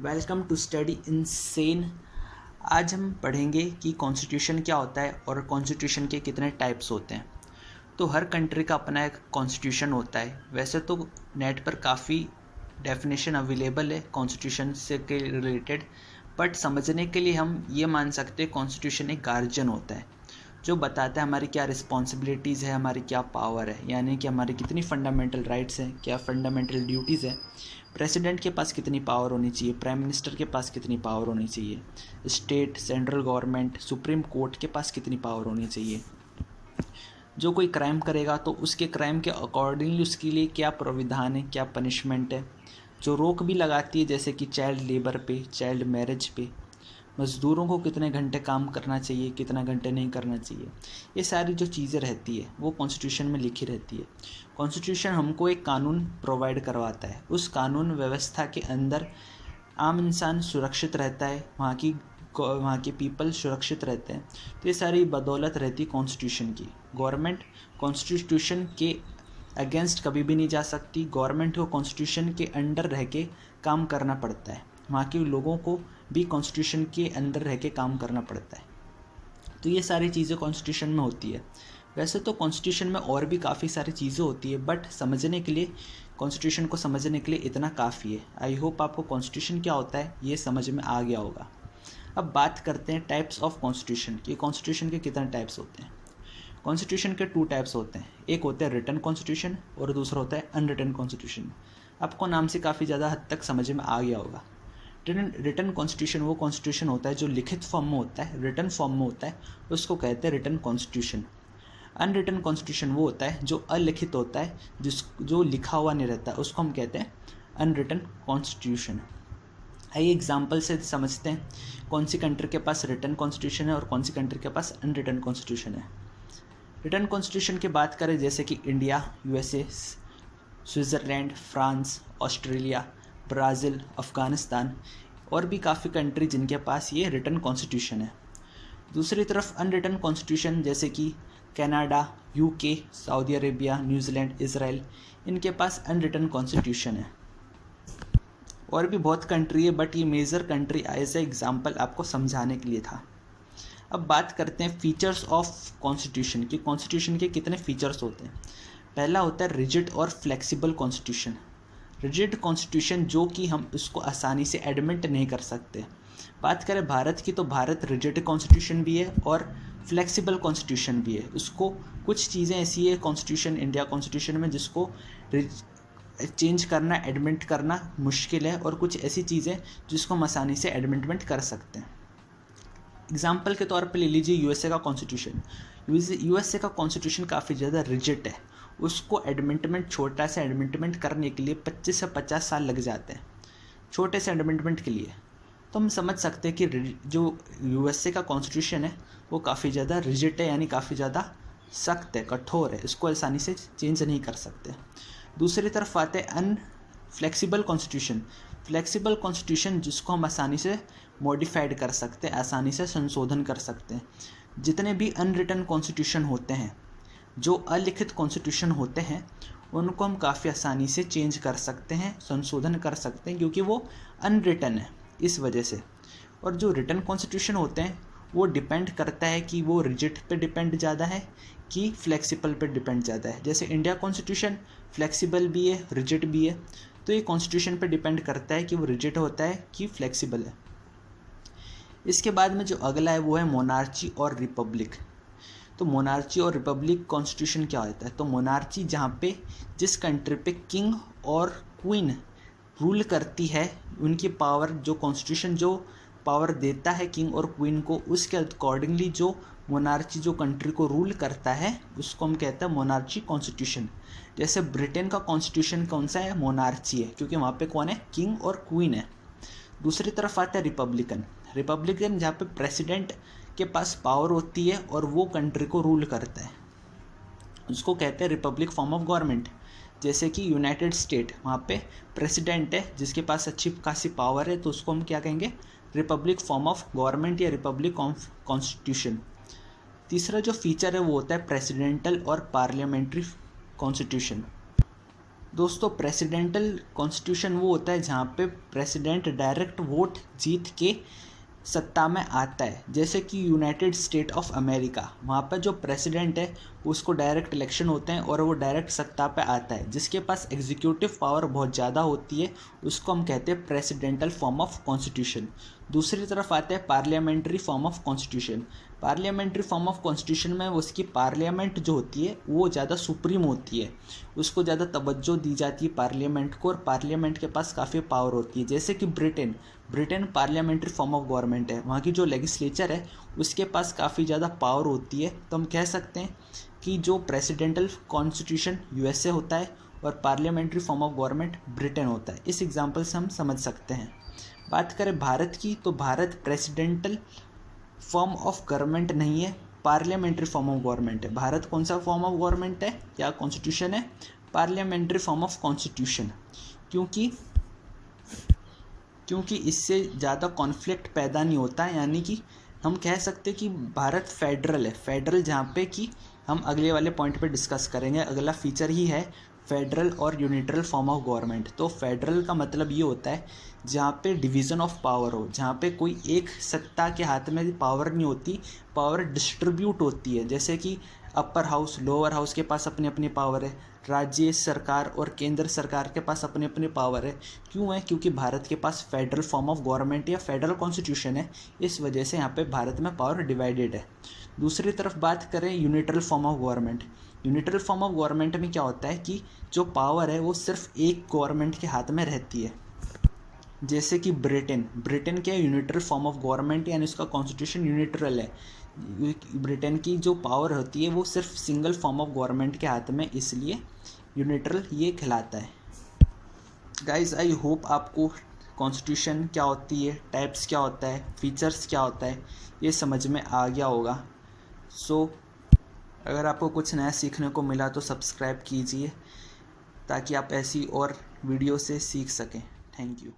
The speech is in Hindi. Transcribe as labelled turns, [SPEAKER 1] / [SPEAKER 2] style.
[SPEAKER 1] Welcome to study insane. आज हम पढ़ेंगे कि कॉन्स्टिट्यूशन क्या होता है और कॉन्स्टिट्यूशन के कितने टाइप्स होते हैं। तो हर कंट्री का अपना एक कॉन्स्टिट्यूशन होता है। वैसे तो नेट पर काफ़ी डेफिनेशन अवेलेबल है कॉन्स्टिट्यूशन से के रिलेटेड, बट समझने के लिए हम ये मान सकते हैं कॉन्स्टिट्यूशन एक गार्जियन होता है जो बताता है हमारी क्या रिस्पॉन्सिबिलिटीज़ है, हमारी क्या पावर है, यानी कि हमारी कितनी फंडामेंटल राइट्स हैं, क्या फंडामेंटल ड्यूटीज़ हैं। प्रेसिडेंट के पास कितनी पावर होनी चाहिए, प्राइम मिनिस्टर के पास कितनी पावर होनी चाहिए, state central government supreme court के पास कितनी पावर होनी चाहिए। जो कोई क्राइम करेगा तो उसके क्राइम के अकॉर्डिंगली उसके लिए क्या प्राविधान है, क्या पनिशमेंट है। जो रोक भी लगाती है जैसे कि चाइल्ड लेबर पे, चाइल्ड मैरिज पे, मज़दूरों को कितने घंटे काम करना चाहिए, कितना घंटे नहीं करना चाहिए। ये सारी जो चीज़ें रहती है वो कॉन्स्टिट्यूशन में लिखी रहती है। कॉन्स्टिट्यूशन हमको एक कानून प्रोवाइड करवाता है। उस कानून व्यवस्था के अंदर आम इंसान सुरक्षित रहता है, वहाँ के पीपल सुरक्षित रहते हैं। तो ये सारी बदौलत रहती है कॉन्स्टिट्यूशन की। गवर्नमेंट कॉन्स्टिट्यूशन के अगेंस्ट कभी भी नहीं जा सकती। गवर्नमेंट को कॉन्स्टिट्यूशन के अंडर रह के काम करना पड़ता है। वहाँ के लोगों को भी कॉन्स्टिट्यूशन के अंदर रह के काम करना पड़ता है। तो ये सारी चीज़ें कॉन्स्टिट्यूशन में होती है। वैसे तो कॉन्स्टिट्यूशन में और भी काफ़ी सारी चीज़ें होती है, बट समझने के लिए, कॉन्स्टिट्यूशन को समझने के लिए इतना काफ़ी है। आई होप आपको कॉन्स्टिट्यूशन क्या होता है ये समझ में आ गया होगा। अब बात करते हैं टाइप्स ऑफ कॉन्स्टिट्यूशन की। कॉन्स्टिट्यूशन के कितने टाइप्स होते हैं। कॉन्स्टिट्यूशन के 2 टाइप्स होते हैं। एक होता है रिटन कॉन्स्टिट्यूशन और दूसरा होता है अनरिटन कॉन्स्टिट्यूशन। आपको नाम से काफ़ी ज़्यादा हद तक समझ में आ गया होगा। रिटन कॉन्स्टिट्यूशन वो कॉन्स्टिट्यूशन होता है जो लिखित फॉर्म में होता है, रिटन फॉर्म में होता है, उसको कहते हैं रिटन कॉन्स्टिट्यूशन। अनरिटन कॉन्स्टिट्यूशन वो होता है जो अलिखित होता है, जो लिखा हुआ नहीं रहता, उसको हम कहते हैं अनरिटन कॉन्स्टिट्यूशन। आइए एग्जाम्पल से समझते हैं कौन सी कंट्री के पास रिटन कॉन्स्टिट्यूशन है और कौन सी कंट्री के पास अनरिटन कॉन्स्टिट्यूशन है। रिटन कॉन्स्टिट्यूशन की बात करें जैसे कि India, USA, Switzerland, France, Australia, Brazil, Afghanistan और भी काफ़ी कंट्री जिनके पास ये रिटन कॉन्स्टिट्यूशन है। दूसरी तरफ अनरिटन कॉन्स्टिट्यूशन जैसे कि Canada, UK, Saudi Arabia, New Zealand, Israel, इनके पास अनरिटन कॉन्स्टिट्यूशन है। और भी बहुत कंट्री है, बट ये major country as a example आपको समझाने के लिए था। अब बात करते हैं फीचर्स ऑफ कॉन्स्टिट्यूशन की। कॉन्स्टिट्यूशन के कितने फीचर्स होते हैं। पहला होता है रिजिड और फ्लेक्सिबल कॉन्स्टिट्यूशन। रिजिड कॉन्स्टिट्यूशन जो कि हम इसको आसानी से एडमिट नहीं कर सकते। बात करें भारत की तो भारत रिजिड कॉन्स्टिट्यूशन भी है और फ्लेक्सिबल कॉन्स्टिट्यूशन भी है। उसको कुछ चीज़ें ऐसी है कॉन्स्टिट्यूशन, इंडिया कॉन्स्टिट्यूशन में, जिसको चेंज करना, एडमिट करना मुश्किल है, और कुछ ऐसी चीज़ें जिसको हम आसानी से एडमिटमेंट कर सकते हैं। एग्जाम्पल के तौर पे ले लीजिए यूएसए का कॉन्स्टिट्यूशन। यूएसए का कॉन्स्टिट्यूशन काफ़ी ज़्यादा रिजिड है। उसको एडमिटमेंट, छोटा सा एडमिटमेंट करने के लिए 25 से 50 साल लग जाते हैं, छोटे से एडमिटमेंट के लिए। तो हम समझ सकते हैं कि जो यूएसए का कॉन्स्टिट्यूशन है वो काफ़ी ज़्यादा रिजिड है, यानी काफ़ी ज़्यादा सख्त है, कठोर है, इसको आसानी से चेंज नहीं कर सकते। दूसरी तरफ आते हैं अनफ्लेक्सिबल कॉन्स्टिट्यूशन। फ्लेक्सिबल कॉन्स्टिट्यूशन जिसको हम आसानी से मॉडिफाइड कर सकते हैं, आसानी से संशोधन कर सकते हैं। जितने भी अनरिटन कॉन्स्टिट्यूशन होते हैं, जो अलिखित कॉन्स्टिट्यूशन होते हैं, उनको हम काफ़ी आसानी से चेंज कर सकते हैं, संशोधन कर सकते हैं, क्योंकि वो अनरिटन है इस वजह से। और जो रिटन कॉन्स्टिट्यूशन होते हैं वो डिपेंड करता है कि वो रिजिड पे डिपेंड ज़्यादा है कि फ्लेक्सिबल पे डिपेंड ज़्यादा है। जैसे इंडिया कॉन्स्टिट्यूशन फ्लेक्सिबल भी है, रिजिड भी है। तो ये कॉन्स्टिट्यूशन पे डिपेंड करता है कि वो रिजिड होता है कि फ्लेक्सिबल है। इसके बाद में जो अगला है वो है मोनार्ची और रिपब्लिक। तो मोनार्ची और रिपब्लिक कॉन्स्टिट्यूशन क्या होता है। तो मोनार्ची जहाँ पे जिस कंट्री पे किंग और क्वीन रूल करती है, उनकी पावर, जो कॉन्स्टिट्यूशन जो पावर देता है किंग और क्वीन को, उसके अकॉर्डिंगली जो मोनार्ची जो कंट्री को रूल करता है उसको हम कहते हैं मोनार्ची कॉन्स्टिट्यूशन। जैसे ब्रिटेन का कॉन्स्टिट्यूशन कौन सा है, मोनार्ची है, क्योंकि वहाँ पे कौन है, किंग और क्वीन है। दूसरी तरफ आता है रिपब्लिकन। रिपब्लिकन जहाँ पे प्रेसिडेंट के पास पावर होती है और वो कंट्री को रूल करता है, उसको कहते हैं रिपब्लिक फॉर्म ऑफ गवर्नमेंट। जैसे कि यूनाइटेड स्टेट, वहाँ पे प्रेसिडेंट है जिसके पास अच्छी खासी पावर है, तो उसको हम क्या कहेंगे, रिपब्लिक फॉर्म ऑफ गवर्नमेंट या रिपब्लिक ऑफ कॉन्स्टिट्यूशन। तीसरा जो फीचर है वो होता है प्रेसिडेंटल और पार्लियामेंट्री कॉन्स्टिट्यूशन। दोस्तों प्रेसिडेंटल कॉन्स्टिट्यूशन वो होता है जहाँ पे प्रेसिडेंट डायरेक्ट वोट जीत के सत्ता में आता है। जैसे कि यूनाइटेड स्टेट ऑफ अमेरिका, वहाँ पर जो प्रेसिडेंट है उसको डायरेक्ट इलेक्शन होते हैं और वो डायरेक्ट सत्ता पे आता है। जिसके पास एग्जीक्यूटिव पावर बहुत ज़्यादा होती है उसको हम कहते हैं प्रेसिडेंटल फॉर्म ऑफ कॉन्स्टिट्यूशन। दूसरी तरफ आते हैं parliamentary form of constitution. Parliamentary form of constitution में उसकी पार्लियामेंट जो होती है वो ज़्यादा सुप्रीम होती है, उसको ज़्यादा तवज्जो दी जाती है पार्लियामेंट को, और पार्लियामेंट के पास काफ़ी पावर होती है। जैसे कि Britain parliamentary form of government है, वहाँ की जो लेजिस्लेचर है उसके पास काफ़ी ज़्यादा पावर होती है। तो हम कह सकते हैं कि जो प्रेसिडेंटल कॉन्स्टिट्यूशन यूएसए होता है और parliamentary form of government Britain होता है। इस एग्जाम्पल से हम समझ सकते हैं। बात करें भारत की, तो Bharat presidential form of government नहीं है, पार्लियामेंट्री फॉर्म ऑफ गवर्नमेंट है। भारत कौन सा फॉर्म ऑफ गवर्नमेंट है या कॉन्स्टिट्यूशन है? Parliamentary form of constitution. क्योंकि इससे ज़्यादा कॉन्फ्लिक्ट पैदा नहीं होता है, यानी कि हम कह सकते कि भारत फेडरल है। फेडरल जहाँ पे कि हम अगले वाले पॉइंट पे डिस्कस करेंगे, अगला फीचर ही है फेडरल और यूनिटरल फॉर्म ऑफ गवर्नमेंट। तो फेडरल का मतलब ये होता है जहाँ पे डिवीज़न ऑफ पावर हो, जहाँ पे कोई एक सत्ता के हाथ में पावर नहीं होती, पावर डिस्ट्रीब्यूट होती है। जैसे कि अपर हाउस लोअर हाउस के पास अपनी अपनी पावर है, राज्य सरकार और केंद्र सरकार के पास अपनी अपनी पावर है। क्यों है? क्योंकि भारत के पास फेडरल फॉर्म ऑफ गवर्नमेंट या फेडरल कॉन्स्टिट्यूशन है, इस वजह से यहाँ पे भारत में पावर डिवाइडेड है। दूसरी तरफ बात करें unitary form of government. Unitary form of government में क्या होता है कि जो पावर है वो सिर्फ एक गवर्नमेंट के हाथ में रहती है। जैसे कि ब्रिटेन के यूनिटरल फॉर्म ऑफ गवर्नमेंट, यानी उसका कॉन्स्टिट्यूशन यूनिटरल है। ब्रिटेन की जो पावर होती है वो सिर्फ सिंगल फॉर्म ऑफ गवर्नमेंट के हाथ में, इसलिए यूनिटरल ये कहलाता है। गाइज आई होप आपको कॉन्स्टिट्यूशन क्या होती है, टाइप्स क्या होता है, फीचर्स क्या होता है, ये समझ में आ गया होगा। सो अगर आपको कुछ नया सीखने को मिला तो सब्सक्राइब कीजिए ताकि आप ऐसी और वीडियो से सीख सकें। Thank you.